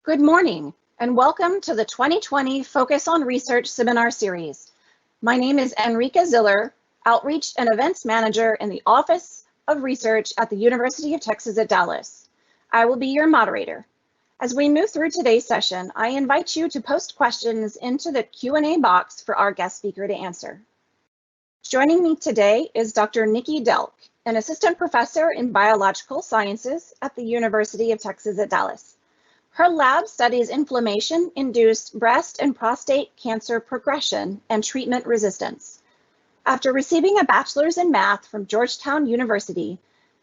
Good morning, and welcome to the 2020 Focus on Research Seminar Series. My name is Enrica Ziller, Outreach and Events Manager in the Office of Research at the University of Texas at Dallas. I will be your moderator. As we move through today's session, I invite you to post questions into the Q&A box for our guest speaker to answer. Joining me today is Dr. Nikki Delk, an assistant professor in biological sciences at the University of Texas at Dallas. Her lab studies inflammation-induced breast and prostate cancer progression and treatment resistance. After receiving a bachelor's in math from Georgetown University,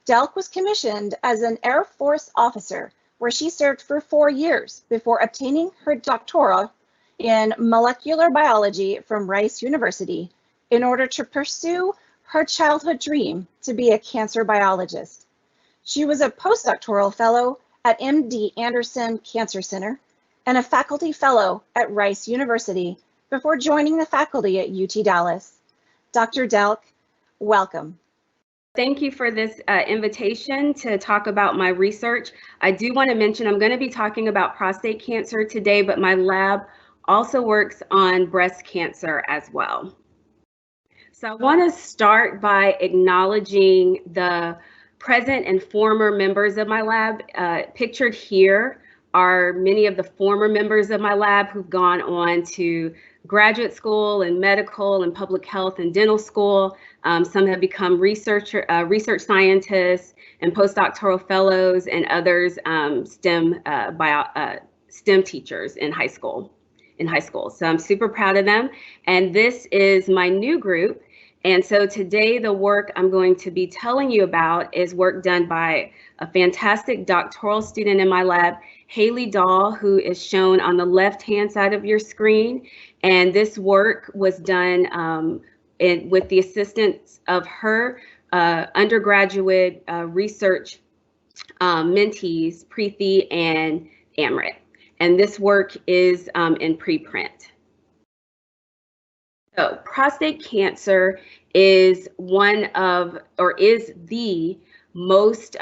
Delk was commissioned as an Air Force officer, where she served for 4 years before obtaining her doctoral in molecular biology from Rice University in order to pursue her childhood dream to be a cancer biologist. She was a postdoctoral fellow at MD Anderson Cancer Center and a faculty fellow at Rice University before joining the faculty at UT Dallas. Dr. Delk, welcome. Thank you for this invitation to talk about my research. I do want to mention I'm going to be talking about prostate cancer today, but my lab also works on breast cancer as well. So I want to start by acknowledging the present and former members of my lab. Pictured here are many of the former members of my lab who've gone on to graduate school and medical and public health and dental school. Some have become research scientists and postdoctoral fellows, and others STEM teachers in high school. So I'm super proud of them. And this is my new group. And so today the work I'm going to be telling you about is work done by a fantastic doctoral student in my lab, Haley Dahl, who is shown on the left-hand side of your screen. And this work was done with the assistance of her undergraduate research mentees, Preeti and Amrit. And this work is in preprint. So prostate cancer is the most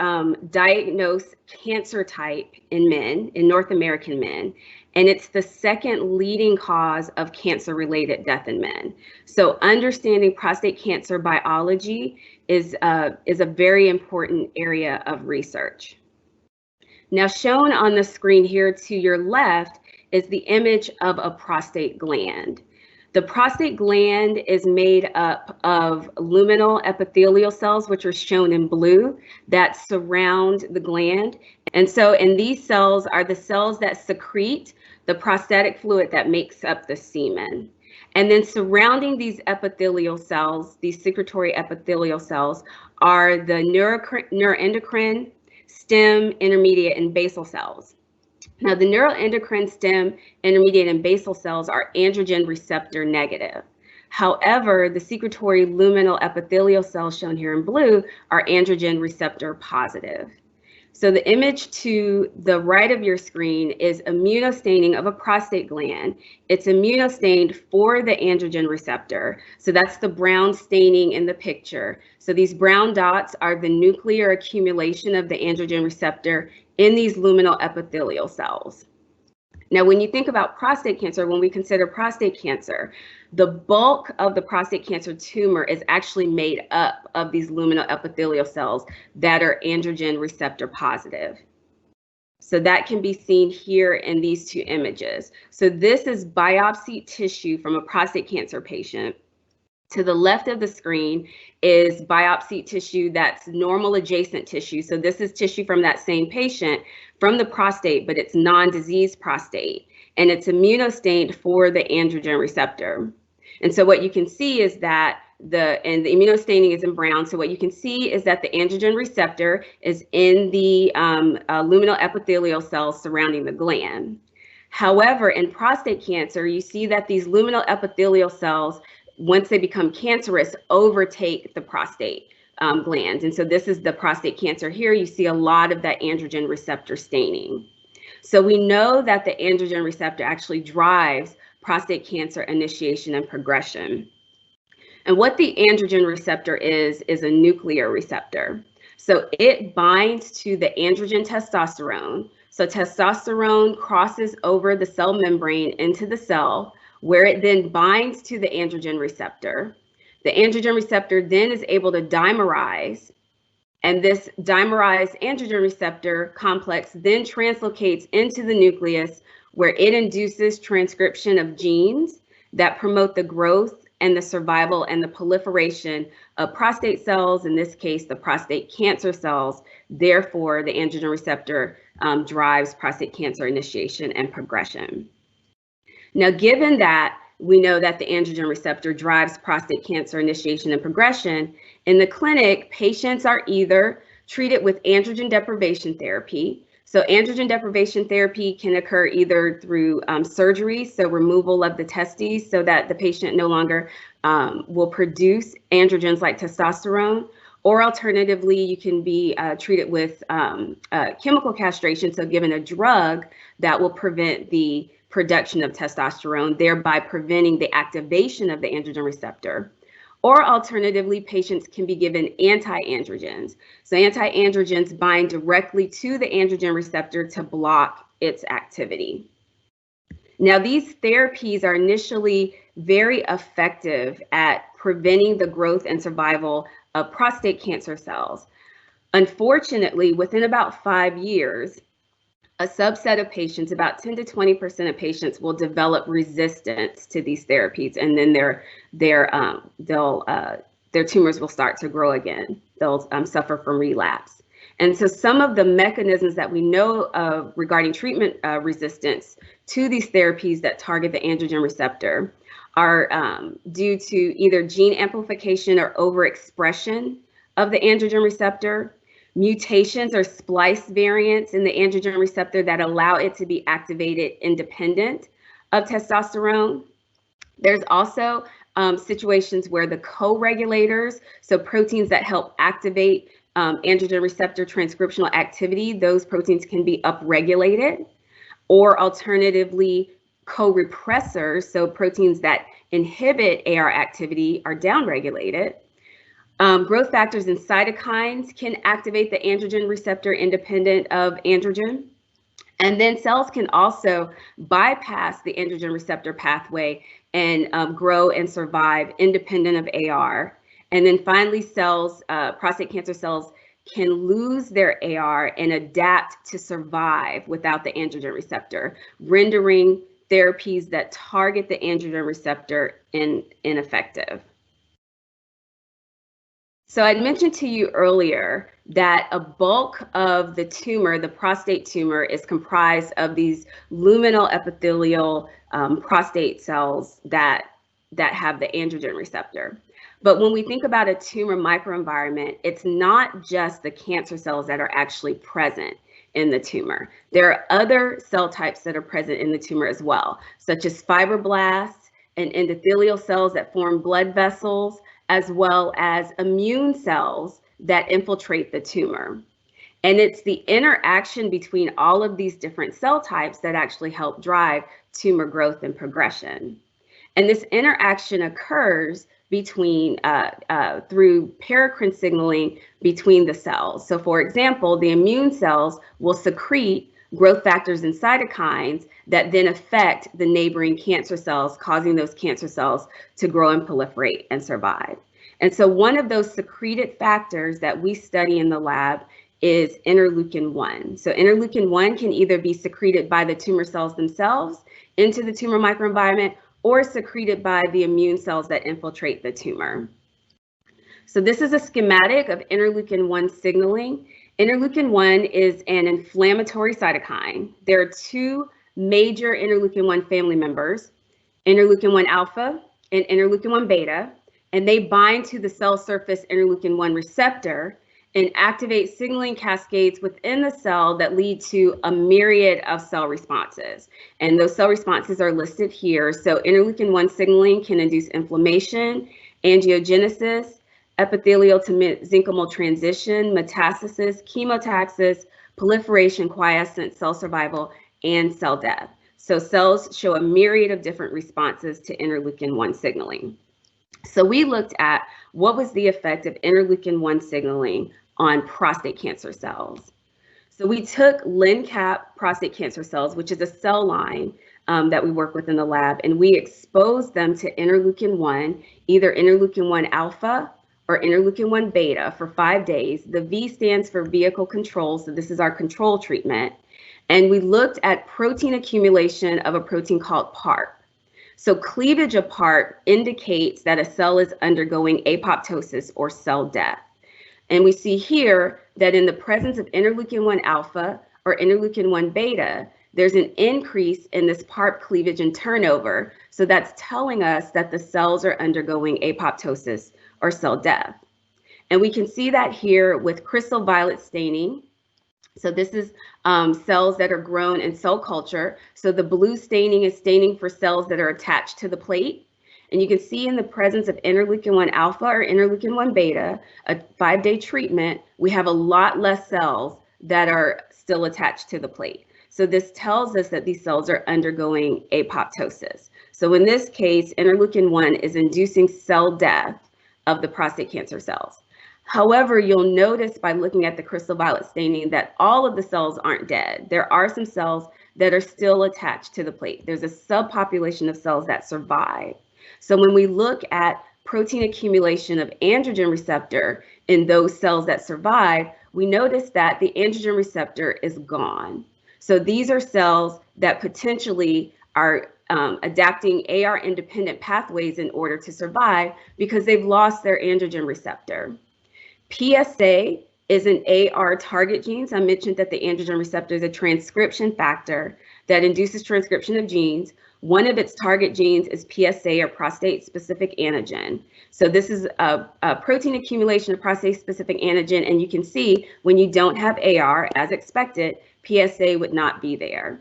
diagnosed cancer type in men, in North American men, and it's the second leading cause of cancer-related death in men. So understanding prostate cancer biology is a very important area of research. Now, shown on the screen here to your left is the image of a prostate gland. The prostate gland is made up of luminal epithelial cells, which are shown in blue, that surround the gland. And these cells are the cells that secrete the prostatic fluid that makes up the semen. And then surrounding these epithelial cells, these secretory epithelial cells, are the neuroendocrine, stem, intermediate, and basal cells. Now, the neuroendocrine, stem, intermediate, and basal cells are androgen receptor negative. However, the secretory luminal epithelial cells shown here in blue are androgen receptor positive. So the image to the right of your screen is immunostaining of a prostate gland. It's immunostained for the androgen receptor. So that's the brown staining in the picture. So these brown dots are the nuclear accumulation of the androgen receptor in these luminal epithelial cells. Now, when you think about prostate cancer, when we consider prostate cancer, the bulk of the prostate cancer tumor is actually made up of these luminal epithelial cells that are androgen receptor positive. So that can be seen here in these two images. So this is biopsy tissue from a prostate cancer patient. To the left of the screen is biopsy tissue that's normal adjacent tissue. So this is tissue from that same patient from the prostate, but it's non-diseased prostate, and it's immunostained for the androgen receptor. And so what you can see is that the immunostaining is in brown. So what you can see is that the androgen receptor is in the luminal epithelial cells surrounding the gland. However, in prostate cancer, you see that these luminal epithelial cells, once they become cancerous, overtake the prostate gland. And so this is the prostate cancer here. You see a lot of that androgen receptor staining. So we know that the androgen receptor actually drives prostate cancer initiation and progression. And what the androgen receptor is a nuclear receptor. So it binds to the androgen testosterone. So testosterone crosses over the cell membrane into the cell, where it then binds to the androgen receptor. The androgen receptor then is able to dimerize, and this dimerized androgen receptor complex then translocates into the nucleus, where it induces transcription of genes that promote the growth and the survival and the proliferation of prostate cells, in this case, the prostate cancer cells. Therefore, the androgen receptor drives prostate cancer initiation and progression. Now, given that we know that the androgen receptor drives prostate cancer initiation and progression, in the clinic, patients are either treated with androgen deprivation therapy. So androgen deprivation therapy can occur either through surgery, so removal of the testes so that the patient no longer will produce androgens like testosterone, or alternatively, you can be treated with chemical castration, so given a drug that will prevent the production of testosterone, thereby preventing the activation of the androgen receptor. Or alternatively, patients can be given anti-androgens. So anti-androgens bind directly to the androgen receptor to block its activity. Now, these therapies are initially very effective at preventing the growth and survival of prostate cancer cells. Unfortunately, within about 5 years, a subset of patients, about 10 to 20% of patients, will develop resistance to these therapies, and then their tumors will start to grow again. They'll suffer from relapse. And so some of the mechanisms that we know of regarding treatment resistance to these therapies that target the androgen receptor are due to either gene amplification or overexpression of the androgen receptor, mutations or splice variants in the androgen receptor that allow it to be activated independent of testosterone. There's also situations where the co-regulators, so proteins that help activate androgen receptor transcriptional activity, those proteins can be upregulated, or alternatively, co-repressors, so proteins that inhibit AR activity, are downregulated. Growth factors and cytokines can activate the androgen receptor independent of androgen. And then cells can also bypass the androgen receptor pathway and grow and survive independent of AR. And then finally, cells, prostate cancer cells, can lose their AR and adapt to survive without the androgen receptor, rendering therapies that target the androgen receptor ineffective. So I mentioned to you earlier that a bulk of the tumor, the prostate tumor, is comprised of these luminal epithelial prostate cells that have the androgen receptor. But when we think about a tumor microenvironment, it's not just the cancer cells that are actually present in the tumor. There are other cell types that are present in the tumor as well, such as fibroblasts and endothelial cells that form blood vessels, as well as immune cells that infiltrate the tumor. And it's the interaction between all of these different cell types that actually help drive tumor growth and progression. And this interaction occurs between through paracrine signaling between the cells. So for example, the immune cells will secrete growth factors and cytokines that then affect the neighboring cancer cells, causing those cancer cells to grow and proliferate and survive. And so one of those secreted factors that we study in the lab is interleukin-1. So interleukin-1 can either be secreted by the tumor cells themselves into the tumor microenvironment, or secreted by the immune cells that infiltrate the tumor. So this is a schematic of interleukin-1 signaling. Interleukin-1 is an inflammatory cytokine. There are two major interleukin-1 family members, interleukin-1 alpha and interleukin-1 beta, and they bind to the cell surface interleukin-1 receptor and activate signaling cascades within the cell that lead to a myriad of cell responses. And those cell responses are listed here. So interleukin-1 signaling can induce inflammation, angiogenesis, epithelial to mesenchymal transition, metastasis, chemotaxis, proliferation, quiescence, cell survival, and cell death. So cells show a myriad of different responses to interleukin-1 signaling. So we looked at what was the effect of interleukin-1 signaling on prostate cancer cells. So we took LNCAP prostate cancer cells, which is a cell line that we work with in the lab, and we exposed them to interleukin-1, either interleukin-1 alpha or interleukin-1 beta for 5 days. The V stands for vehicle control, so this is our control treatment. And we looked at protein accumulation of a protein called PARP. So cleavage of PARP indicates that a cell is undergoing apoptosis or cell death. And we see here that in the presence of interleukin-1 alpha or interleukin-1 beta, there's an increase in this PARP cleavage and turnover. So that's telling us that the cells are undergoing apoptosis or cell death. And we can see that here with crystal violet staining. So this is cells that are grown in cell culture. So the blue staining is staining for cells that are attached to the plate. And you can see in the presence of interleukin-1 alpha or interleukin-1 beta, a 5-day treatment, we have a lot less cells that are still attached to the plate. So this tells us that these cells are undergoing apoptosis. So in this case, interleukin-1 is inducing cell death of the prostate cancer cells. However, you'll notice by looking at the crystal violet staining that all of the cells aren't dead. There are some cells that are still attached to the plate. There's a subpopulation of cells that survive. So when we look at protein accumulation of androgen receptor in those cells that survive, we notice that the androgen receptor is gone. So these are cells that potentially are adapting AR-independent pathways in order to survive because they've lost their androgen receptor. PSA is an AR target gene. So I mentioned that the androgen receptor is a transcription factor that induces transcription of genes. One of its target genes is PSA, or prostate-specific antigen. So this is a protein accumulation of prostate-specific antigen, and you can see when you don't have AR, as expected, PSA would not be there.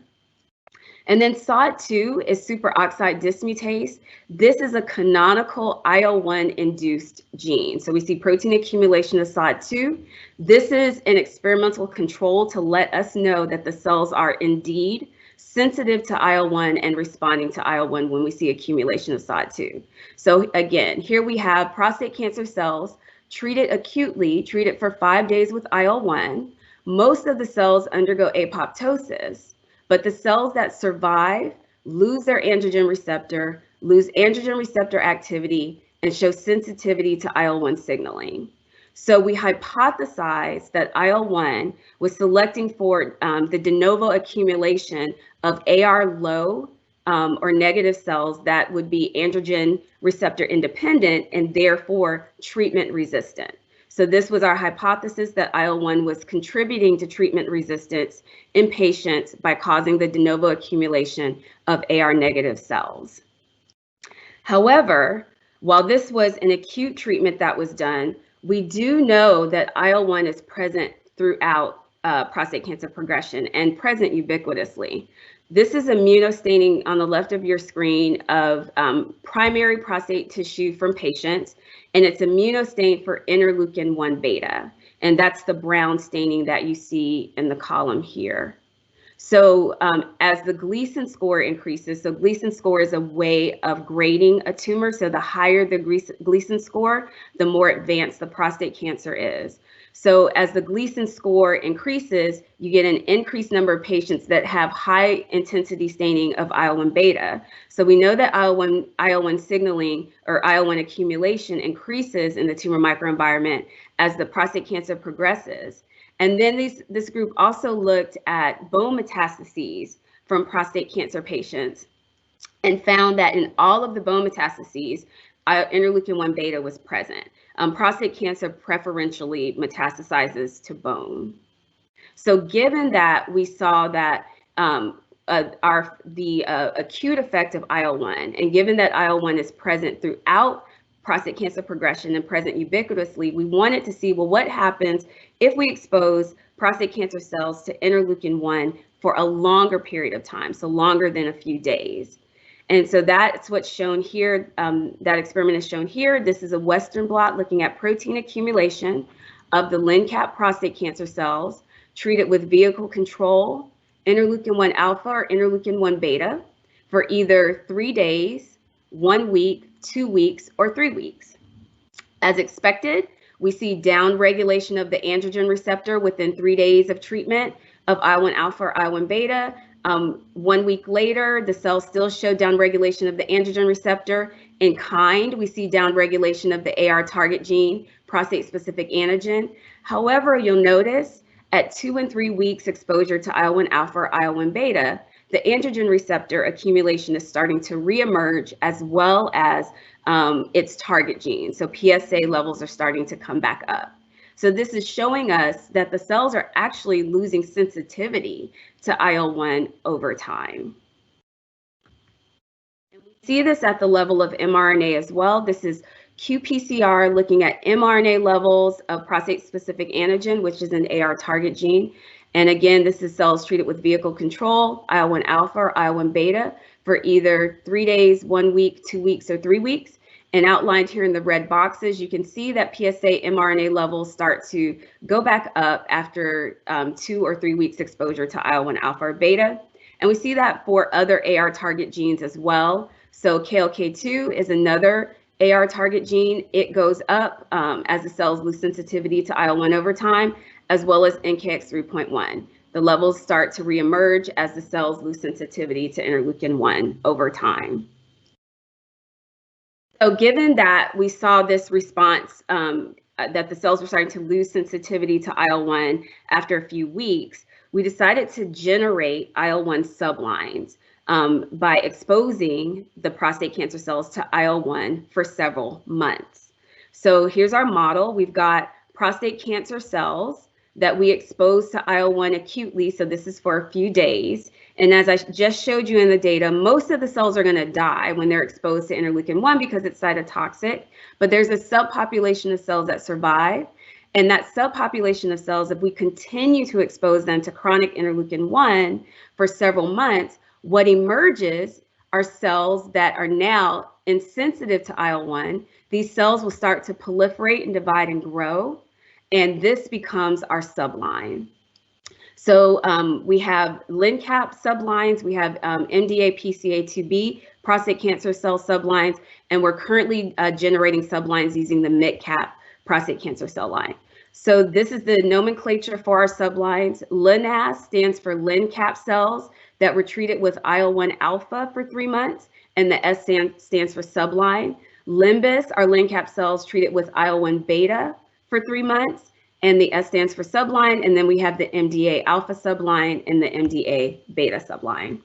And then SOD2 is superoxide dismutase. This is a canonical IL-1 induced gene. So we see protein accumulation of SOD2. This is an experimental control to let us know that the cells are indeed sensitive to IL-1 and responding to IL-1 when we see accumulation of SOD2. So again, here we have prostate cancer cells treated acutely, treated for 5 days with IL-1. Most of the cells undergo apoptosis, but the cells that survive lose their androgen receptor, lose androgen receptor activity, and show sensitivity to IL-1 signaling. So we hypothesized that IL-1 was selecting for the de novo accumulation of AR low or negative cells that would be androgen receptor independent and therefore treatment resistant. So this was our hypothesis that IL-1 was contributing to treatment resistance in patients by causing the de novo accumulation of AR negative cells. However, while this was an acute treatment that was done, we do know that IL-1 is present throughout prostate cancer progression and present ubiquitously. This is immunostaining on the left of your screen of primary prostate tissue from patients, and it's immunostained for interleukin-1 beta, and that's the brown staining that you see in the column here. So as the Gleason score increases, so Gleason score is a way of grading a tumor. So the higher the Gleason score, the more advanced the prostate cancer is. So as the Gleason score increases, you get an increased number of patients that have high intensity staining of IL-1 beta. So we know that IL-1 signaling or IL-1 accumulation increases in the tumor microenvironment as the prostate cancer progresses. And then this group also looked at bone metastases from prostate cancer patients and found that in all of the bone metastases, interleukin-1 beta was present. Prostate cancer preferentially metastasizes to bone. So given that we saw that the acute effect of IL-1, and given that IL-1 is present throughout prostate cancer progression and present ubiquitously, we wanted to see, well, what happens if we expose prostate cancer cells to interleukin-1 for a longer period of time, so longer than a few days. And so that's what's shown here. That experiment is shown here. This is a Western blot looking at protein accumulation of the LNCAP prostate cancer cells treated with vehicle control, interleukin-1 alpha or interleukin-1 beta for either 3 days, 1 week, 2 weeks, or 3 weeks. As expected, We see down regulation of the androgen receptor within 3 days of treatment of IL-1 alpha or IL-1 beta. 1 week later, the cells still show down regulation of the androgen receptor. In kind, we see down regulation of the AR target gene, prostate-specific antigen. However, you'll notice at 2 and 3 weeks exposure to IL-1 alpha or IL-1 beta, the androgen receptor accumulation is starting to reemerge, as well as its target gene. So PSA levels are starting to come back up. So this is showing us that the cells are actually losing sensitivity to IL-1 over time. And we see this at the level of mRNA as well. This is qPCR looking at mRNA levels of prostate-specific antigen, which is an AR target gene. And again, this is cells treated with vehicle control, IL-1 alpha or IL-1 beta, for either 3 days, 1 week, 2 weeks, or 3 weeks. And outlined here in the red boxes, you can see that PSA mRNA levels start to go back up after 2 or 3 weeks exposure to IL-1 alpha or beta. And we see that for other AR target genes as well. So KLK2 is another AR target gene. It goes up as the cells lose sensitivity to IL-1 over time, as well as NKX 3.1. The levels start to reemerge as the cells lose sensitivity to interleukin-1 over time. So given that we saw this response, that the cells were starting to lose sensitivity to IL-1 after a few weeks, we decided to generate IL-1 sublines by exposing the prostate cancer cells to IL-1 for several months. So here's our model. We've got prostate cancer cells that we expose to IL-1 acutely. So this is for a few days. And as I just showed you in the data, most of the cells are going to die when they're exposed to interleukin-1 because it's cytotoxic. But there's a subpopulation of cells that survive. And that subpopulation of cells, if we continue to expose them to chronic interleukin-1 for several months, what emerges are cells that are now insensitive to IL-1. These cells will start to proliferate and divide and grow. And this becomes our subline. So we have LNCAP sublines, we have MDA PCA2B prostate cancer cell sublines, and we're currently generating sublines using the MITCAP prostate cancer cell line. So this is the nomenclature for our sublines. LNAS stands for LNCAP cells that were treated with IL-1 alpha for 3 months, and the S stands for subline. Limbus are LNCAP cells treated with IL-1 beta for 3 months, and the S stands for subline, and then we have the MDA alpha subline and the MDA beta subline.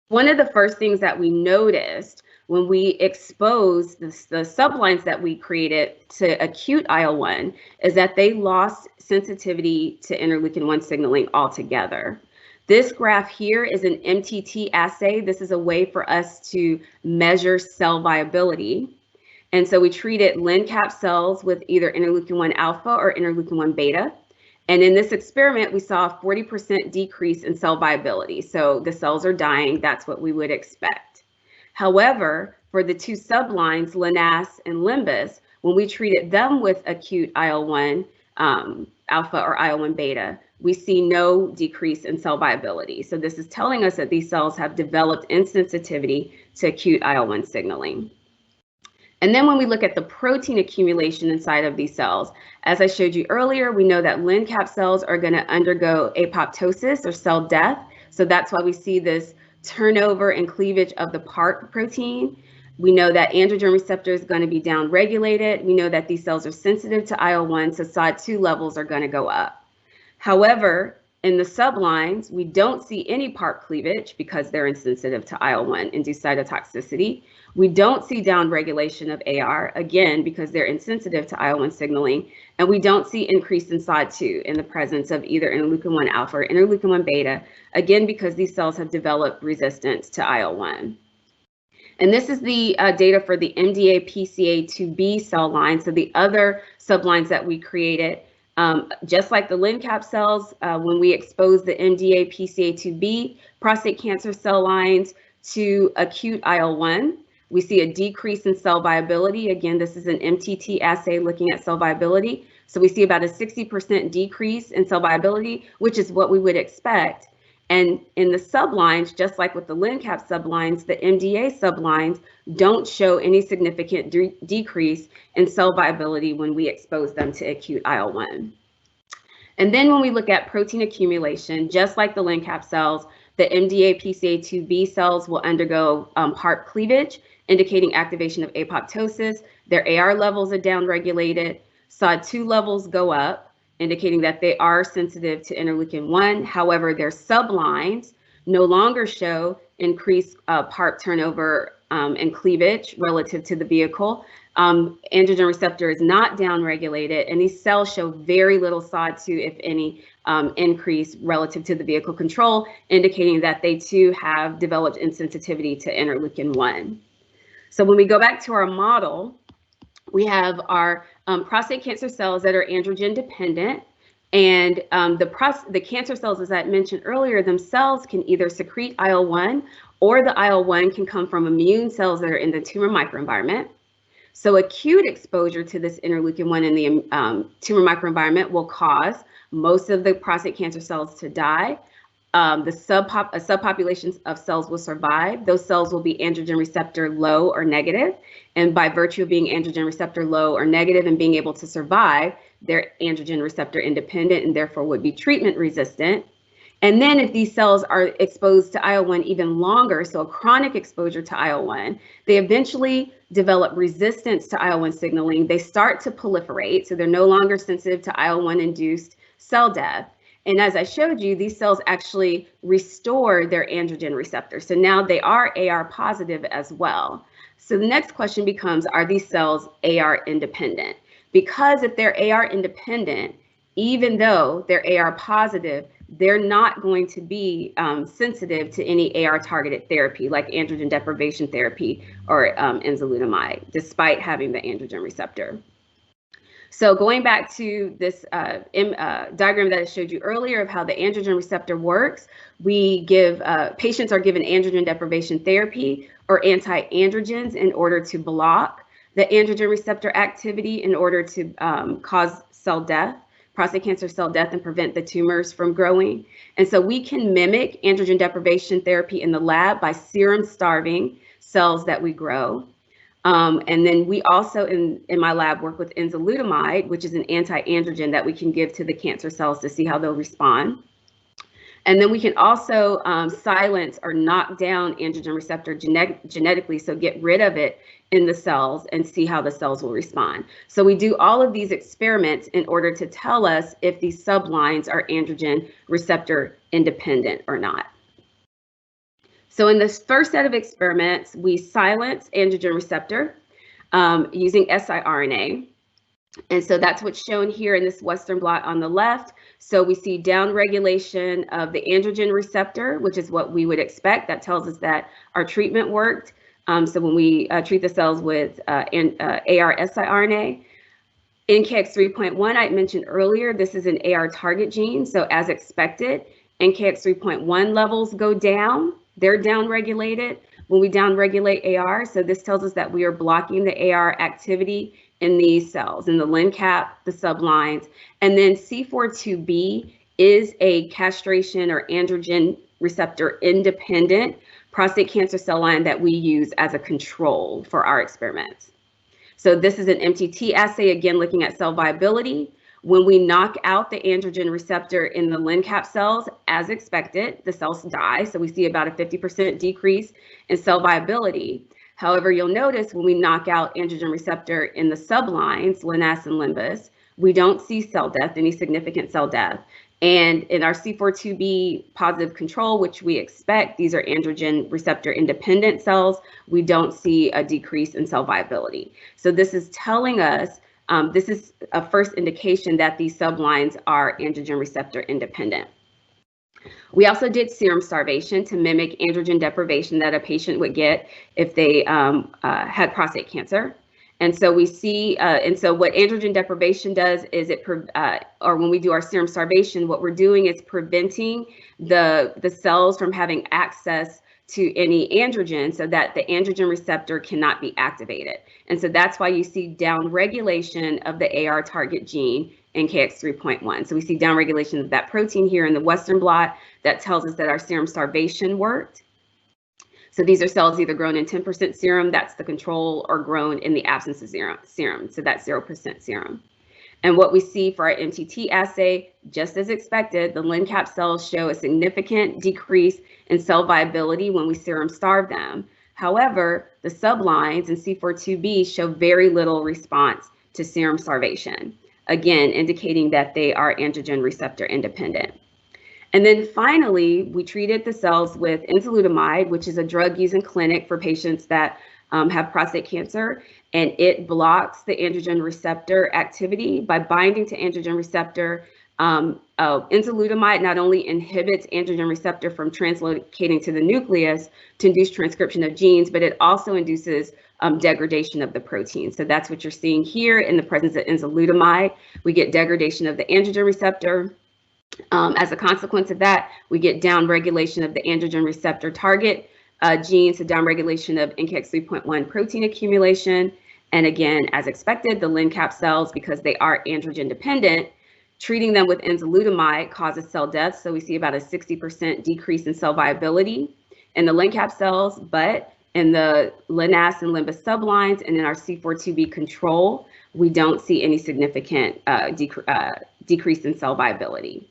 One of the first things that we noticed when we exposed the sublines that we created to acute IL-1 is that they lost sensitivity to interleukin-1 signaling altogether. This graph here is an MTT assay. This is a way for us to measure cell viability. And so we treated LNCAP cells with either interleukin-1 alpha or interleukin-1 beta. And in this experiment, we saw a 40% decrease in cell viability. So the cells are dying. That's what we would expect. However, for the two sublines, LNAS and Limbus, when we treated them with acute IL-1 alpha or IL-1 beta, we see no decrease in cell viability. So this is telling us that these cells have developed insensitivity to acute IL-1 signaling. And then when we look at the protein accumulation inside of these cells, as I showed you earlier, we know that LNCAP cells are going to undergo apoptosis or cell death. So that's why we see this turnover and cleavage of the PARP protein. We know that androgen receptor is going to be downregulated. We know that these cells are sensitive to IL-1, so SOD2 levels are going to go up. However, in the sublines, we don't see any PARP cleavage because they're insensitive to IL-1 induced cytotoxicity. We don't see downregulation of AR, again, because they're insensitive to IL-1 signaling. And we don't see increase in SOD2 in the presence of either interleukin-1 alpha or interleukin-1 beta, again, because these cells have developed resistance to IL-1. And this is the data for the MDA PCA2B cell line, so the other sublines that we created. Just like the LNCAP cells, when we expose the MDA PCA2B prostate cancer cell lines to acute IL-1, we see a decrease in cell viability. Again, this is an MTT assay looking at cell viability. So we see about a 60% decrease in cell viability, which is what we would expect. And in the sublines, just like with the LNCAP sublines, the MDA sublines don't show any significant decrease in cell viability when we expose them to acute IL-1. And then when we look at protein accumulation, just like the LNCAP cells, the MDA PCA2B cells will undergo PARP cleavage, indicating activation of apoptosis. Their AR levels are downregulated. SOD2 levels go up, indicating that they are sensitive to interleukin-1. However, their sublines no longer show increased PARP turnover and cleavage relative to the vehicle. Androgen receptor is not downregulated, and these cells show very little SOD2, if any, increase relative to the vehicle control, indicating that they too have developed insensitivity to interleukin-1. So when we go back to our model, we have our prostate cancer cells that are androgen dependent, and the cancer cells, as I mentioned earlier, themselves can either secrete IL-1, or the IL-1 can come from immune cells that are in the tumor microenvironment. So acute exposure to this interleukin-1 in the tumor microenvironment will cause most of the prostate cancer cells to die. Subpopulations of cells will survive. Those cells will be androgen receptor low or negative. And by virtue of being androgen receptor low or negative and being able to survive, they're androgen receptor independent and therefore would be treatment resistant. And then if these cells are exposed to IL-1 even longer, so a chronic exposure to IL-1, they eventually develop resistance to IL-1 signaling. They start to proliferate, so they're no longer sensitive to IL-1 induced cell death. And as I showed you, these cells actually restore their androgen receptor. So now they are AR positive as well. So the next question becomes, are these cells AR independent? Because if they're AR independent, even though they're AR positive, they're not going to be sensitive to any AR targeted therapy like androgen deprivation therapy or enzalutamide, despite having the androgen receptor. So going back to this diagram that I showed you earlier of how the androgen receptor works, we give patients are given androgen deprivation therapy or anti-androgens in order to block the androgen receptor activity in order to cause cell death, prostate cancer cell death, and prevent the tumors from growing. And so we can mimic androgen deprivation therapy in the lab by serum starving cells that we grow. And then we also in my lab work with enzalutamide, which is an anti-androgen that we can give to the cancer cells to see how they'll respond. And then we can also silence or knock down androgen receptor genetically, so get rid of it in the cells and see how the cells will respond. So we do all of these experiments in order to tell us if these sublines are androgen receptor independent or not. So in this first set of experiments, we silence androgen receptor using siRNA. And so that's what's shown here in this Western blot on the left. So we see downregulation of the androgen receptor, which is what we would expect. That tells us that our treatment worked. So when we treat the cells with AR siRNA, NKX3.1, I mentioned earlier, this is an AR target gene. So as expected, NKX3.1 levels go down. They're downregulated when we downregulate AR. So this tells us that we are blocking the AR activity in these cells, in the LNCAP, the sublines. And then C4-2B is a castration or androgen receptor independent prostate cancer cell line that we use as a control for our experiments. So this is an MTT assay, again, looking at cell viability. When we knock out the androgen receptor in the LNCAP cells, as expected, the cells die. So we see about a 50% decrease in cell viability. However, you'll notice when we knock out androgen receptor in the sublines, LNAS and Limbus, we don't see cell death, any significant cell death. And in our C4-2B positive control, which we expect, these are androgen receptor independent cells, we don't see a decrease in cell viability. So this is telling us, this is a first indication that these sublines are androgen receptor independent. We also did serum starvation to mimic androgen deprivation that a patient would get if they had prostate cancer. And so we see, and so what androgen deprivation does is or when we do our serum starvation, what we're doing is preventing the cells from having access to any androgen so that the androgen receptor cannot be activated. And so that's why you see downregulation of the AR target gene NKX 3.1. So we see downregulation of that protein here in the Western blot. That tells us that our serum starvation worked. So these are cells either grown in 10% serum, that's the control, or grown in the absence of serum. So that's 0% serum. And what we see for our MTT assay, just as expected, the LNCAP cells show a significant decrease in cell viability when we serum starve them. However, the sublines and C4-2b show very little response to serum starvation, again, indicating that they are androgen receptor independent. And then finally, we treated the cells with enzalutamide, which is a drug used in clinic for patients that have prostate cancer, and it blocks the androgen receptor activity by binding to androgen receptor. Enzalutamide not only inhibits androgen receptor from translocating to the nucleus to induce transcription of genes, but it also induces degradation of the protein. So that's what you're seeing here in the presence of enzalutamide. We get degradation of the androgen receptor. As a consequence of that, we get downregulation of the androgen receptor target genes, so downregulation of NKX 3.1 protein accumulation. And again, as expected, the LNCAP cells, because they are androgen dependent, treating them with enzalutamide causes cell death. So we see about a 60% decrease in cell viability in the LNCAP cells, but in the LNAS and Limbus sublines and in our C4-2b control, we don't see any significant decrease in cell viability.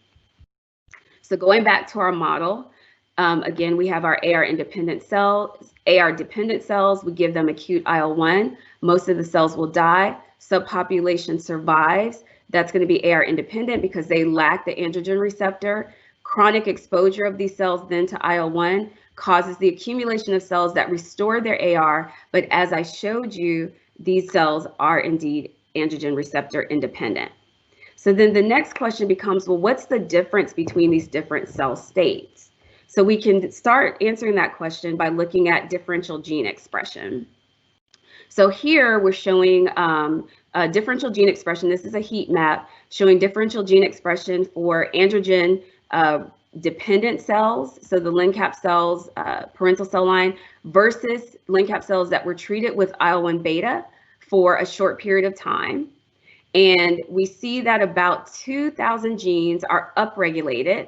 So going back to our model, again, we have our AR-dependent cells. We give them acute IL-1. Most of the cells will die. Subpopulation survives. That's going to be AR-independent because they lack the androgen receptor. Chronic exposure of these cells then to IL-1 causes the accumulation of cells that restore their AR. But as I showed you, these cells are indeed androgen receptor independent. So then the next question becomes, well, what's the difference between these different cell states? So we can start answering that question by looking at differential gene expression. So here we're showing differential gene expression. This is a heat map showing differential gene expression for androgen dependent cells, so the LNCAP cells, parental cell line, versus LNCAP cells that were treated with IL-1 beta for a short period of time. And we see that about 2,000 genes are upregulated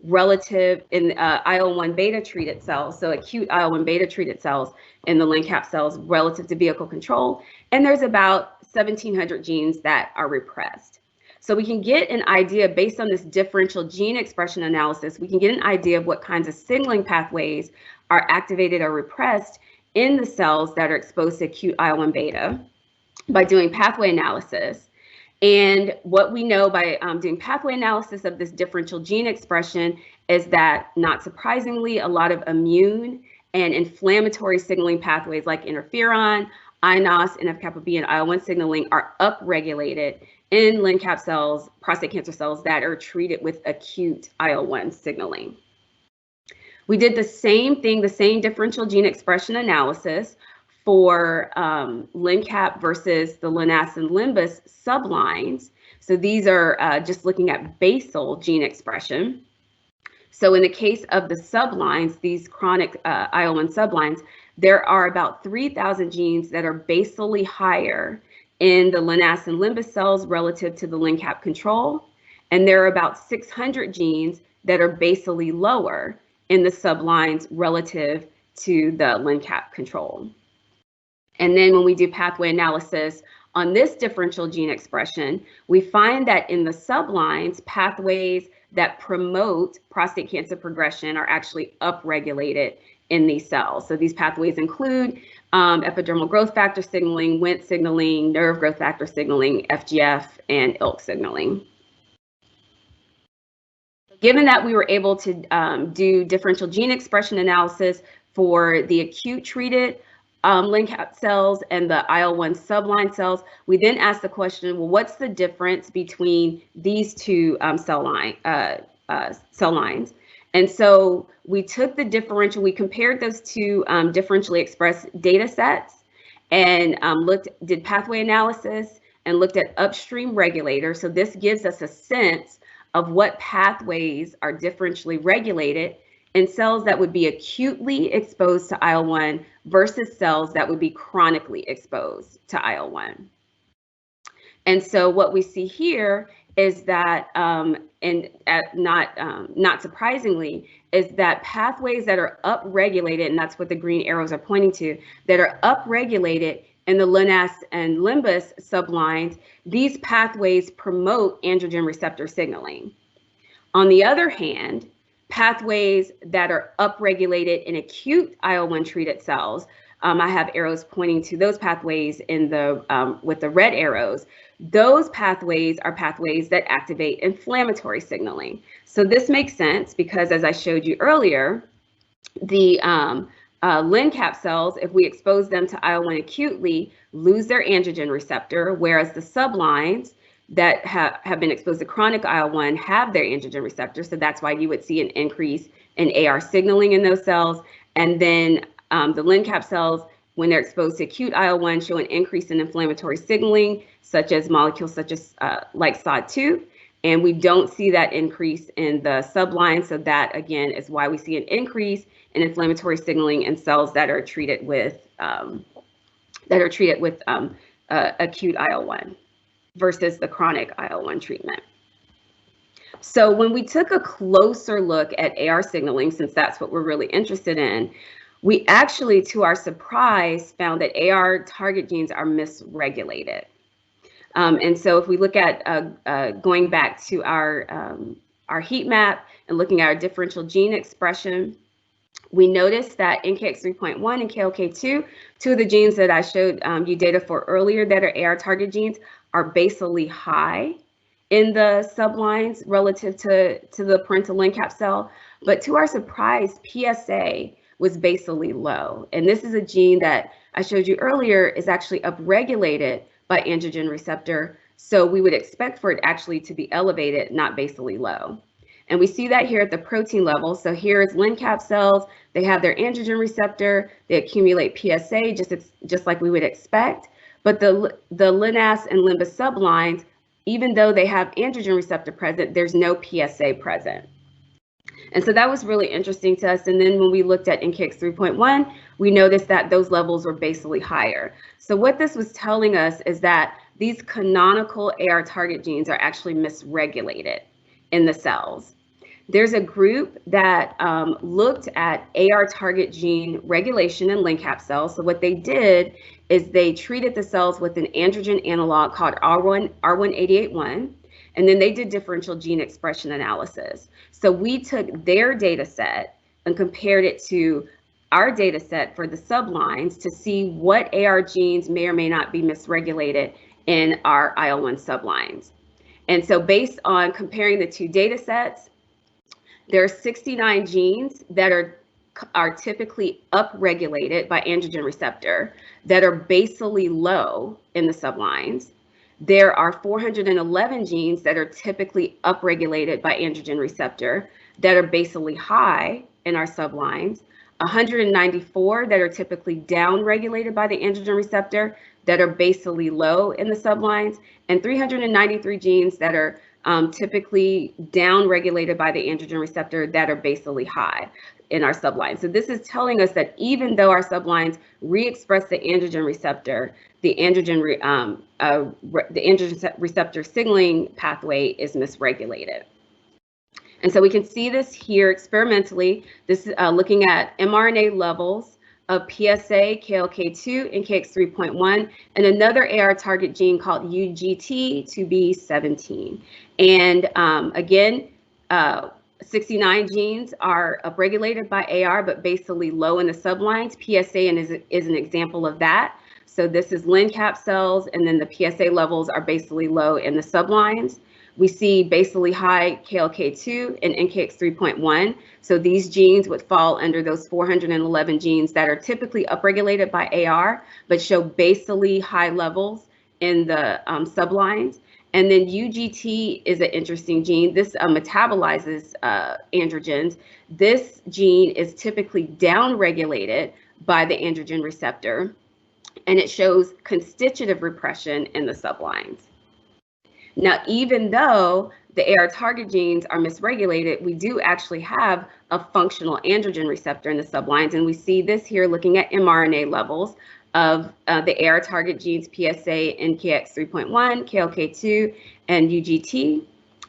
relative in IL-1 beta treated cells, so acute IL-1 beta treated cells in the LNCAP cells relative to vehicle control. And there's about 1,700 genes that are repressed. So we can get an idea based on this differential gene expression analysis, we can get an idea of what kinds of signaling pathways are activated or repressed in the cells that are exposed to acute IL-1 beta by doing pathway analysis. And what we know by doing pathway analysis of this differential gene expression is that, not surprisingly, a lot of immune and inflammatory signaling pathways like interferon, INOS, NF-kappa B, and IL-1 signaling are upregulated in LNCAP cells, prostate cancer cells that are treated with acute IL-1 signaling. We did the same thing, the same differential gene expression analysis for LNCAP versus the LNAS and Limbus sublines. So these are just looking at basal gene expression. So in the case of the sublines, these chronic IL-1 sublines, there are about 3,000 genes that are basally higher in the LNAS and Limbus cells relative to the LNCAP control. And there are about 600 genes that are basally lower in the sublines relative to the LNCAP control. And then when we do pathway analysis on this differential gene expression, we find that in the sublines, pathways that promote prostate cancer progression are actually upregulated in these cells. So these pathways include epidermal growth factor signaling, Wnt signaling, nerve growth factor signaling, FGF, and ILK signaling. Given that we were able to do differential gene expression analysis for the acute treated LNCAP cells and the IL-1 subline cells, we then asked the question, well, what's the difference between these two cell lines? And so we took the differential, we compared those two differentially expressed data sets and did pathway analysis and looked at upstream regulators. So this gives us a sense of what pathways are differentially regulated in cells that would be acutely exposed to IL-1 versus cells that would be chronically exposed to IL-1. And so what we see here is that, not surprisingly, is that pathways that are upregulated, and that's what the green arrows are pointing to, that are upregulated in the LNAS and limbus sublines, these pathways promote androgen receptor signaling. On the other hand, pathways that are upregulated in acute IL-1 treated cells, I have arrows pointing to those pathways in the with the red arrows. Those pathways are pathways that activate inflammatory signaling. So this makes sense because, as I showed you earlier, the LNCAP cells, if we expose them to IL-1 acutely, lose their androgen receptor, whereas the sublines that have been exposed to chronic IL-1 have their androgen receptor. So that's why you would see an increase in AR signaling in those cells. And then the LNCAP cells, when they're exposed to acute IL-1, show an increase in inflammatory signaling, such as molecules such as like SOD2. And we don't see that increase in the sublines. So that, again, is why we see an increase in inflammatory signaling in cells that are treated with acute IL-1 versus the chronic IL-1 treatment. So when we took a closer look at AR signaling, since that's what we're really interested in, we actually, to our surprise, found that AR target genes are misregulated. And so if we look at going back to our heat map and looking at our differential gene expression, we noticed that NKX3.1 and KLK2, two of the genes that I showed you data for earlier that are AR target genes, are basally high in the sublines relative to the parental LNCAP cell. But to our surprise, PSA was basally low. And this is a gene that I showed you earlier is actually upregulated by androgen receptor. So we would expect for it actually to be elevated, not basally low. And we see that here at the protein level. So here is LNCAP cells. They have their androgen receptor. They accumulate PSA just like we would expect. But the LNAS and limbus sublines, even though they have androgen receptor present, there's no PSA present. And so that was really interesting to us. And then when we looked at NKX3.1, we noticed that those levels were basally higher. So what this was telling us is that these canonical AR target genes are actually misregulated in the cells. There's a group that looked at AR target gene regulation in LNCAP cells. So what they did is they treated the cells with an androgen analog called R188.1, and then they did differential gene expression analysis. So we took their data set and compared it to our data set for the sublines to see what AR genes may or may not be misregulated in our IL-1 sublines. And so based on comparing the two data sets, there are 69 genes that are typically upregulated by androgen receptor that are basally low in the sublines. There are 411 genes that are typically upregulated by androgen receptor that are basally high in our sublines, 194 that are typically downregulated by the androgen receptor that are basally low in the sublines, and 393 genes that are typically downregulated by the androgen receptor that are basally high in our sublines. So this is telling us that even though our sublines re-express the androgen receptor, the androgen receptor signaling pathway is misregulated. And so we can see this here experimentally. This is looking at mRNA levels of PSA, KLK2, and NKX3.1, and another AR target gene called UGT2B17. And again, 69 genes are upregulated by AR, but basally low in the sublines. PSA is an example of that. So this is LNCAP cells, and then the PSA levels are basally low in the sublines. We see basally high KLK2 and NKX3.1. So these genes would fall under those 411 genes that are typically upregulated by AR, but show basally high levels in the sublines. And then UGT is an interesting gene. This metabolizes androgens. This gene is typically downregulated by the androgen receptor, and it shows constitutive repression in the sublines. Now, even though the AR target genes are misregulated, we do actually have a functional androgen receptor in the sublines, and we see this here looking at mRNA levels of the AR target genes PSA, NKX3.1, KLK2, and UGT.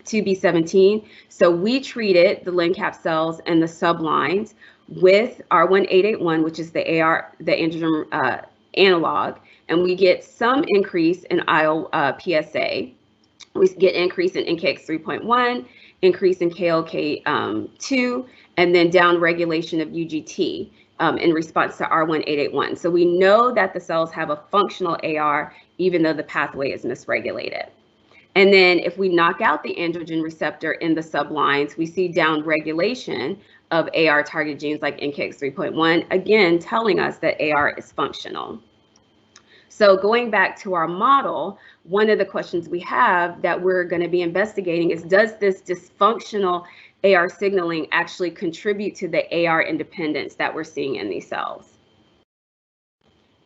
2b17. So we treated the LNCAP cells and the sublines with R1881, which is the androgen analog, and we get some increase in PSA. We get increase in NKX 3.1, increase in KLK2, and then down regulation of UGT in response to R1881. So we know that the cells have a functional AR, even though the pathway is misregulated. And then if we knock out the androgen receptor in the sublines, we see down regulation of AR target genes like NKX 3.1, again, telling us that AR is functional. So going back to our model, one of the questions we have that we're going to be investigating is, does this dysfunctional AR signaling actually contribute to the AR independence that we're seeing in these cells?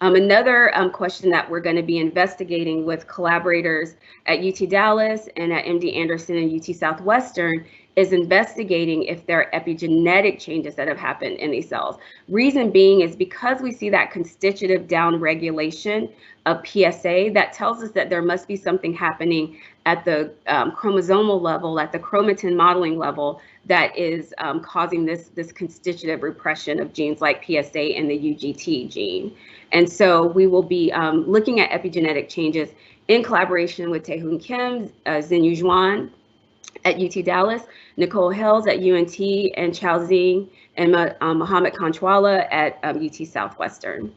Another question that we're going to be investigating with collaborators at UT Dallas and at MD Anderson and UT Southwestern is investigating if there are epigenetic changes that have happened in these cells. Reason being is because we see that constitutive downregulation of PSA, that tells us that there must be something happening at the chromosomal level, at the chromatin modeling level, that is causing this constitutive repression of genes like PSA and the UGT gene. And so we will be looking at epigenetic changes in collaboration with Taehoon Kim, Xinyu Zhuan at UT Dallas, Nicole Hales at UNT, and Chao Xing and Mohammed Kanchwala at UT Southwestern.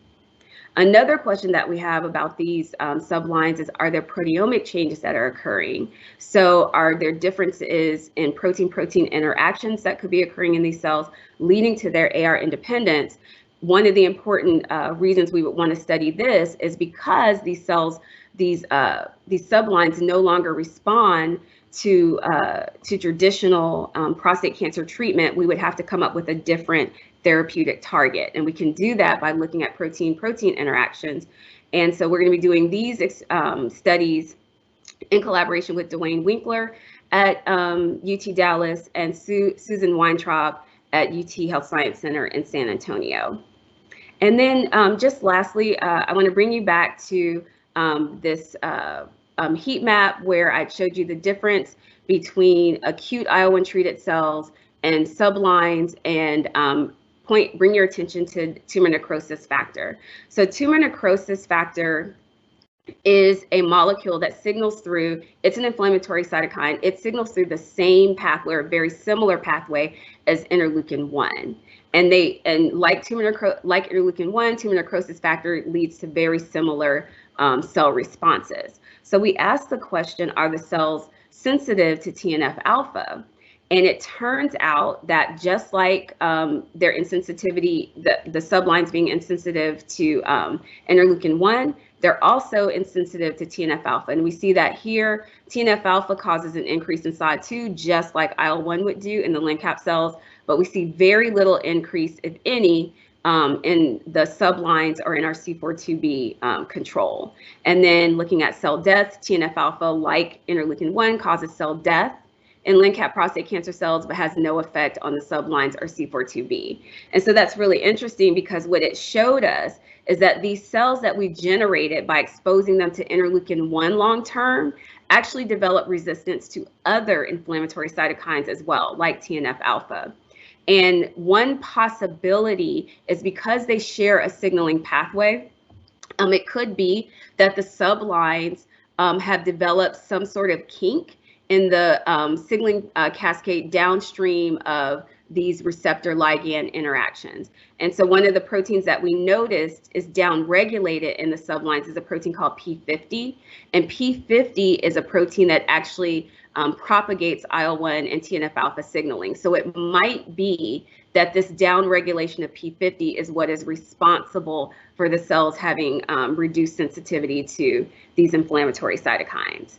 Another question that we have about these sublines is, are there proteomic changes that are occurring? So are there differences in protein-protein interactions that could be occurring in these cells leading to their AR independence? One of the important reasons we would want to study this is because these cells, these sublines no longer respond to traditional prostate cancer treatment. We would have to come up with a different therapeutic target, and we can do that by looking at protein-protein interactions. And so we're going to be doing these studies in collaboration with Dwayne Winkler at UT Dallas and Susan Weintraub at UT Health Science Center in San Antonio. And then just lastly, I want to bring you back to this heat map where I showed you the difference between acute IL-1 treated cells and sublines, and bring your attention to tumor necrosis factor. So tumor necrosis factor is a molecule that signals through, it's an inflammatory cytokine. It signals through the same pathway, or a very similar pathway as interleukin-1. And like interleukin-1, tumor necrosis factor leads to very similar cell responses. So we asked the question, are the cells sensitive to TNF-alpha? And it turns out that just like their insensitivity, the sublines being insensitive to interleukin-1, they're also insensitive to TNF-alpha. And we see that here, TNF-alpha causes an increase in SOD2, just like IL-1 would do in the LNCAP cells, but we see very little increase, if any, in the sublines or in our C4-2b control. And then looking at cell death, TNF-alpha, like interleukin-1, causes cell death in LNCAP prostate cancer cells, but has no effect on the sublines or C4-2b. And so that's really interesting, because what it showed us is that these cells that we generated by exposing them to interleukin-1 long-term actually develop resistance to other inflammatory cytokines as well, like TNF-alpha. And one possibility is because they share a signaling pathway, it could be that the sublines have developed some sort of kink in the signaling cascade downstream of these receptor ligand interactions. And so one of the proteins that we noticed is downregulated in the sublines is a protein called P50. And P50 is a protein that actually propagates IL-1 and TNF-alpha signaling. So it might be that this downregulation of P50 is what is responsible for the cells having reduced sensitivity to these inflammatory cytokines.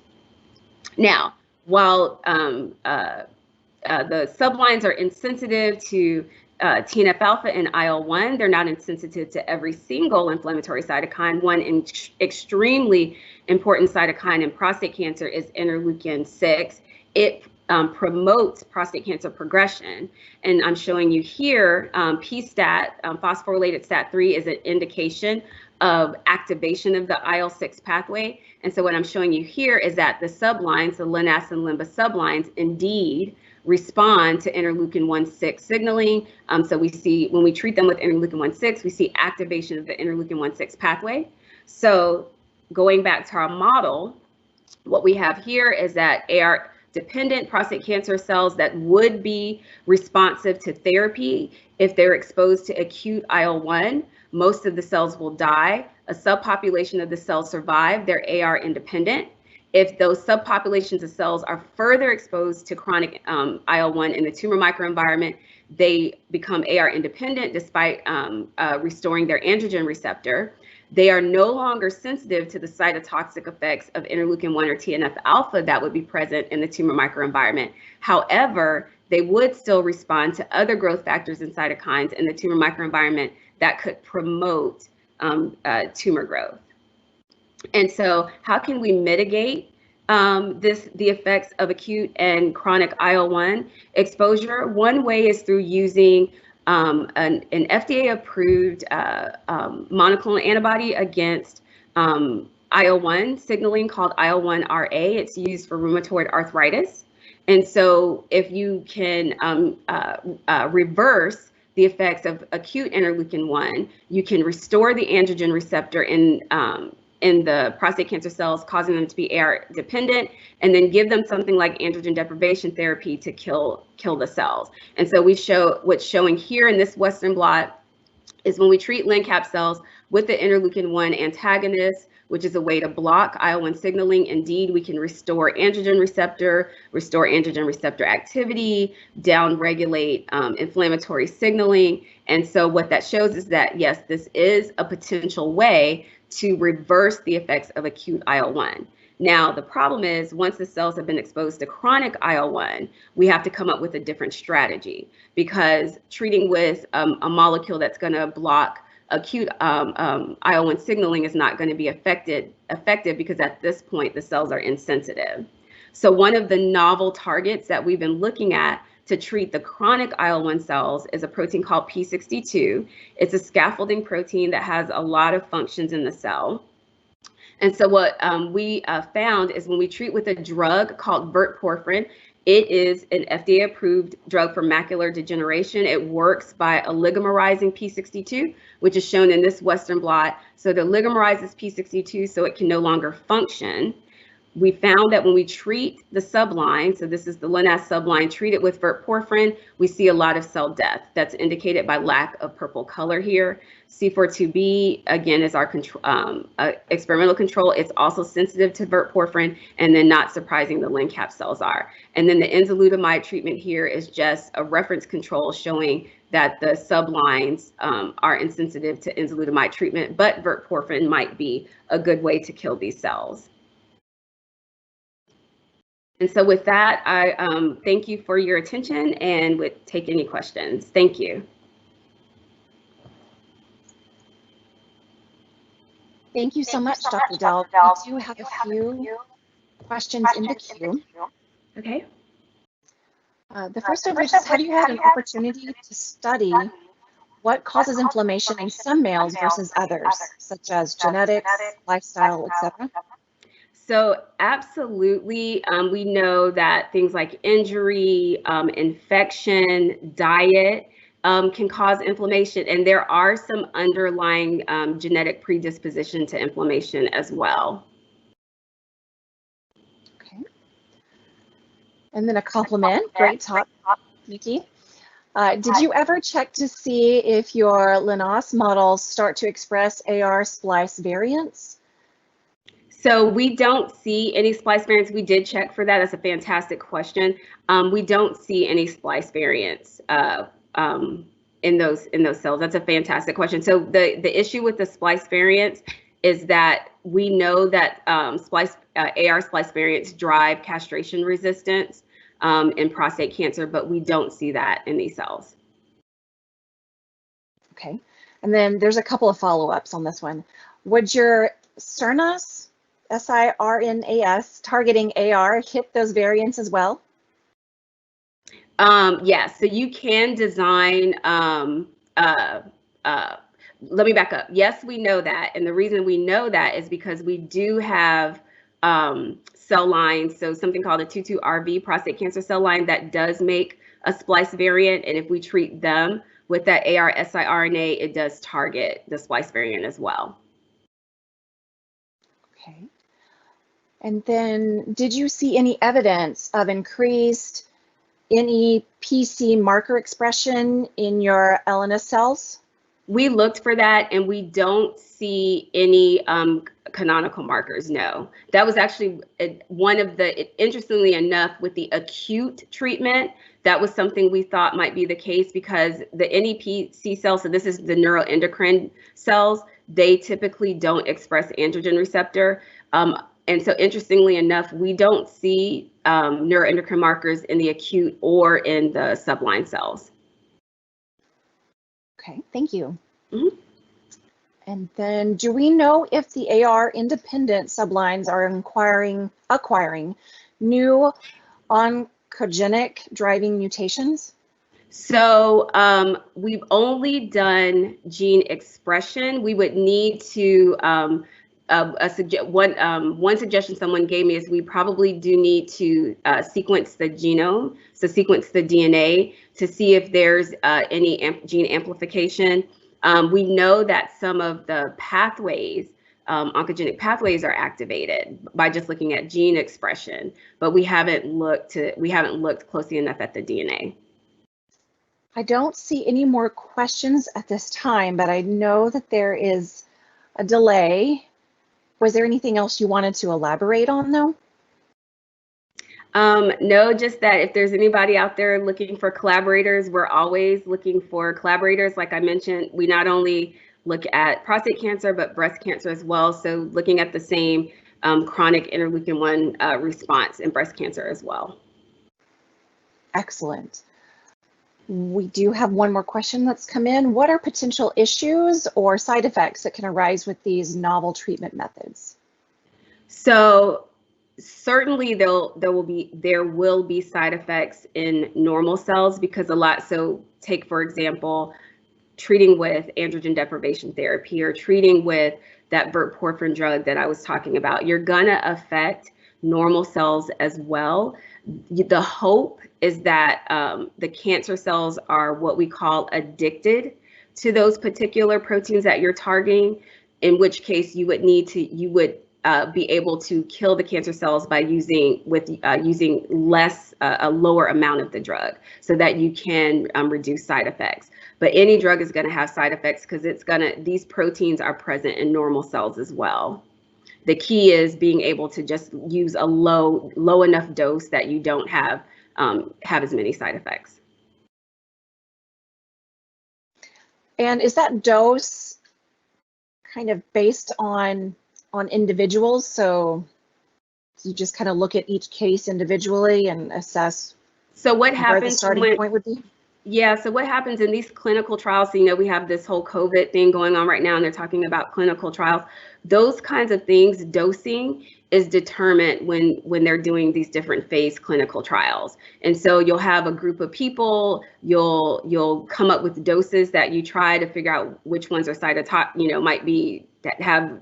Now, while the sublines are insensitive to TNF-alpha and IL-1, they're not insensitive to every single inflammatory cytokine. One extremely important cytokine in prostate cancer is interleukin-6. It promotes prostate cancer progression. And I'm showing you here, PSTAT, phosphorylated STAT3, is an indication of activation of the IL-6 pathway. And so what I'm showing you here is that the sublines, the LNAS and LIMBA sublines, indeed respond to interleukin-1/6 signaling. So we see when we treat them with interleukin-1/6, we see activation of the interleukin-1/6 pathway. So going back to our model, what we have here is that AR-dependent prostate cancer cells that would be responsive to therapy, if they're exposed to acute IL-1, most of the cells will die. A subpopulation of the cells survive. They're AR independent. If those subpopulations of cells are further exposed to chronic IL-1 in the tumor microenvironment, they become AR independent despite restoring their androgen receptor. They are no longer sensitive to the cytotoxic effects of interleukin-1 or TNF-alpha that would be present in the tumor microenvironment. However, they would still respond to other growth factors and cytokines in the tumor microenvironment that could promote tumor growth. And so how can we mitigate the effects of acute and chronic IL-1 exposure? One way is through using an FDA-approved monoclonal antibody against IL-1 signaling called IL-1RA. It's used for rheumatoid arthritis. And so if you can reverse the effects of acute interleukin-1, you can restore the androgen receptor in the prostate cancer cells, causing them to be AR dependent, and then give them something like androgen deprivation therapy to kill the cells. And so we show what's showing here in this Western blot is when we treat LNCAP cells with the interleukin-1 antagonist, which is a way to block IL-1 signaling. Indeed, we can restore androgen receptor activity, downregulate inflammatory signaling. And so what that shows is that, yes, this is a potential way to reverse the effects of acute IL-1. Now, the problem is once the cells have been exposed to chronic IL-1, we have to come up with a different strategy, because treating with a molecule that's going to block acute IL-1 signaling is not going to be effective because at this point the cells are insensitive. So one of the novel targets that we've been looking at to treat the chronic IL-1 cells is a protein called P62. It's a scaffolding protein that has a lot of functions in the cell. And so what we found is when we treat with a drug called verteporfin, it is an FDA-approved drug for macular degeneration. It works by oligomerizing P62, which is shown in this Western blot. So it oligomerizes P62 so it can no longer function. We found that when we treat the subline, so this is the LNAS subline, treated with verteporfin, we see a lot of cell death. That's indicated by lack of purple color here. C4-2B, again, is our experimental control. It's also sensitive to verteporfin, and then not surprising, the LNCAP cells are. And then the enzalutamide treatment here is just a reference control showing that the sublines are insensitive to enzalutamide treatment, but verteporfin might be a good way to kill these cells. And so with that, I thank you for your attention and would take any questions. Thank you. Thank you so much, Dr. Delk. We do have a few questions in the queue. Okay. The first of which is, have you had an opportunity to study what causes inflammation in some males versus others, such as genetics, lifestyle, etc.? So absolutely, we know that things like injury, infection, diet can cause inflammation, and there are some underlying genetic predisposition to inflammation as well. Okay. And then a compliment, great talk, Nikki. Did you ever check to see if your LNAS models start to express AR splice variants? So we don't see any splice variants. We did check for that. That's a fantastic question. We don't see any splice variants in those cells. That's a fantastic question. So the issue with the splice variants is that we know that AR splice variants drive castration resistance in prostate cancer, but we don't see that in these cells. Okay. And then there's a couple of follow-ups on this one. Would your SIRNAS, SIRNAS, targeting AR hit those variants as well? Yes, so you can design let me back up. Yes, we know that. And the reason we know that is because we do have cell lines. So something called a 22RV prostate cancer cell line that does make a splice variant. And if we treat them with that AR siRNA, it does target the splice variant as well. Okay. And then did you see any evidence of increased NEPC marker expression in your LNS cells? We looked for that and we don't see any canonical markers, no. That was actually one of the, interestingly enough, with the acute treatment, that was something we thought might be the case because the NEPC cells, so this is the neuroendocrine cells, they typically don't express androgen receptor. And so interestingly enough, we don't see neuroendocrine markers in the acute or in the subline cells. Okay, thank you. Mm-hmm. And then do we know if the AR independent sublines are acquiring new oncogenic driving mutations? So we've only done gene expression. We would need to, one suggestion someone gave me is we probably do need to sequence the genome, so sequence the DNA to see if there's any gene amplification. We know that some of the pathways, oncogenic pathways, are activated by just looking at gene expression, but we haven't looked closely enough at the DNA. I don't see any more questions at this time, but I know that there is a delay. Was there anything else you wanted to elaborate on, though? No, just that if there's anybody out there looking for collaborators, we're always looking for collaborators. Like I mentioned, we not only look at prostate cancer, but breast cancer as well. So looking at the same chronic interleukin-1 response in breast cancer as well. Excellent. We do have one more question that's come in. What are potential issues or side effects that can arise with these novel treatment methods? So certainly there will be side effects in normal cells because so take, for example, treating with androgen deprivation therapy or treating with that verteporfin drug that I was talking about, you're gonna affect normal cells as well. The hope is that the cancer cells are what we call addicted to those particular proteins that you're targeting, in which case you would be able to kill the cancer cells by using a lower amount of the drug so that you can reduce side effects. But any drug is going to have side effects because these proteins are present in normal cells as well. The key is being able to just use a low enough dose that you don't have as many side effects. And is that dose kind of based on individuals? So you just kind of look at each case individually and assess what where the starting point would be? Yeah, so what happens in these clinical trials, so, we have this whole COVID thing going on right now, and they're talking about clinical trials. Those kinds of things, dosing is determined when they're doing these different phase clinical trials. And so you'll have a group of people, you'll come up with doses that you try to figure out which ones are cytotoxic, might be that have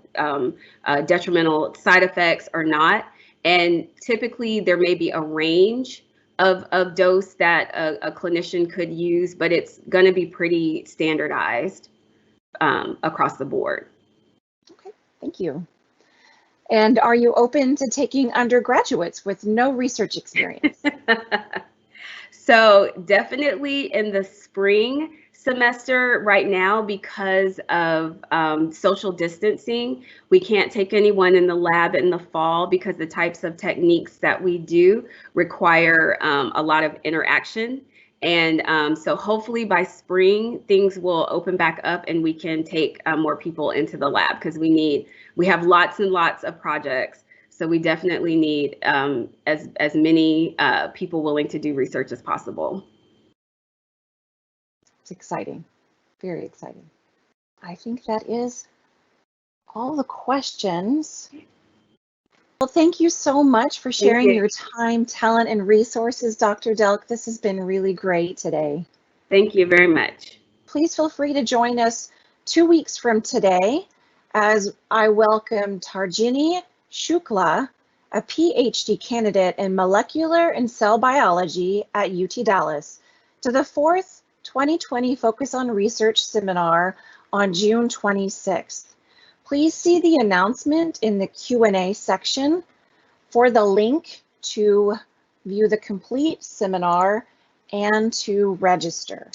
detrimental side effects or not. And typically there may be a range of dose that a clinician could use, but it's going to be pretty standardized across the board. Okay, thank you. And are you open to taking undergraduates with no research experience? So definitely in the spring semester right now, because of social distancing, we can't take anyone in the lab in the fall because the types of techniques that we do require a lot of interaction. And so hopefully by spring, things will open back up and we can take more people into the lab because we have lots and lots of projects. So we definitely need as many people willing to do research as possible. It's exciting, very exciting. I think that is all the questions. Well, thank you so much for sharing your time, talent, and resources, Dr. Delk. This has been really great today. Thank you very much. Please feel free to join us 2 weeks from today, as I welcome Tarjini Shukla, a PhD candidate in molecular and cell biology at UT Dallas, to the 4th 2020 Focus on Research seminar on June 26th. Please see the announcement in the Q&A section for the link to view the complete seminar and to register.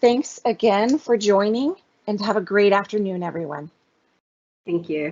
Thanks again for joining, and have a great afternoon, everyone. Thank you.